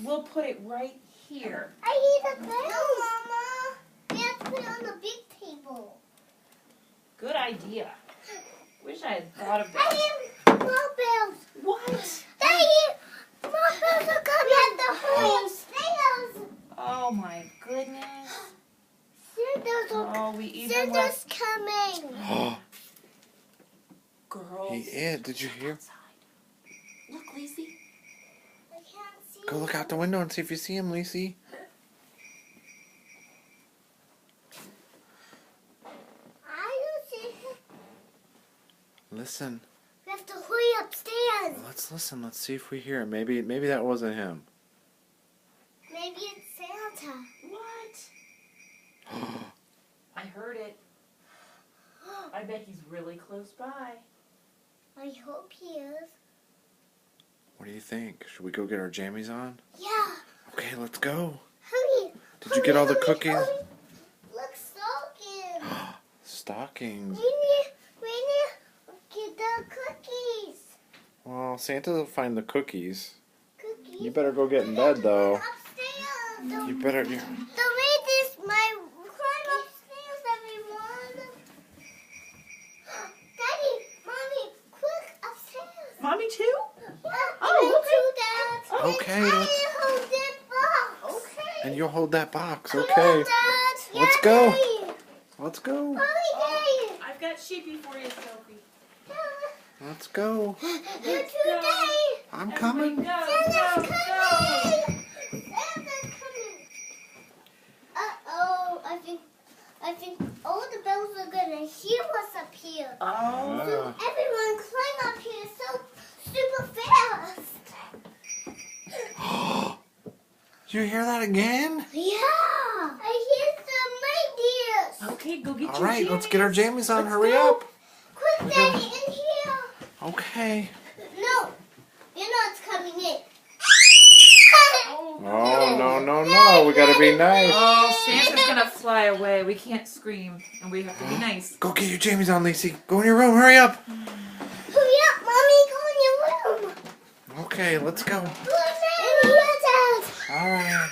We'll put it right here. I need a bell. No, Mama. We have to put it on the big table. Good idea. Wish I had thought of I that. need more bells. What? Daddy, more bells are coming. We have to hurry upstairs. Oh my goodness. Santa's coming. Girls. He is. Did you hear? Outside. Look, Lacey. I can't see. Go look out the window and see if you see him, Lacey. I don't see him. Listen. We have to hurry upstairs. Let's listen. Let's see if we hear him. Maybe that wasn't him. Maybe it's Santa. What? I heard it. I bet he's really close by. I hope he is. What do you think? Should we go get our jammies on? Yeah. Okay, let's go. Hurry. Did you get all the cookies? Look, stockings. Stockings. We need to get the cookies. Well, Santa will find the cookies. Cookies. You better go get in bed, though. Upstairs. You better. The way this my climb upstairs, everyone. Daddy, Mommy, quick upstairs. Mommy too? Oh, Dad. Okay, I let's. hold that box. Okay. And you'll hold that box. Come Okay. on, Dad. Let's go. Daddy. Let's go. Daddy. I've got sheepy for you, Sophie. Let's go. You too, Daddy. I'm Everybody coming. Go, Santa's go, coming. Santa's coming. Uh-oh. I think all the bells are gonna hear us up here. go. Oh. So everyone climb up here so super fast. Did you hear that again? Yeah. I hear some reindeers. Okay, go get All your right, let's get our jammies. jammies on. Let's Hurry go. up. Quick, Daddy, in here. Okay. No, you're not coming in. Oh, no. We gotta be nice. Oh, Santa's gonna fly away. We can't scream, and we have to be nice. Go get your jammies on, Lacey. Go in your room. Hurry up. Hurry up, Mommy, go in your room. Okay, let's go. In here, Dad. All right.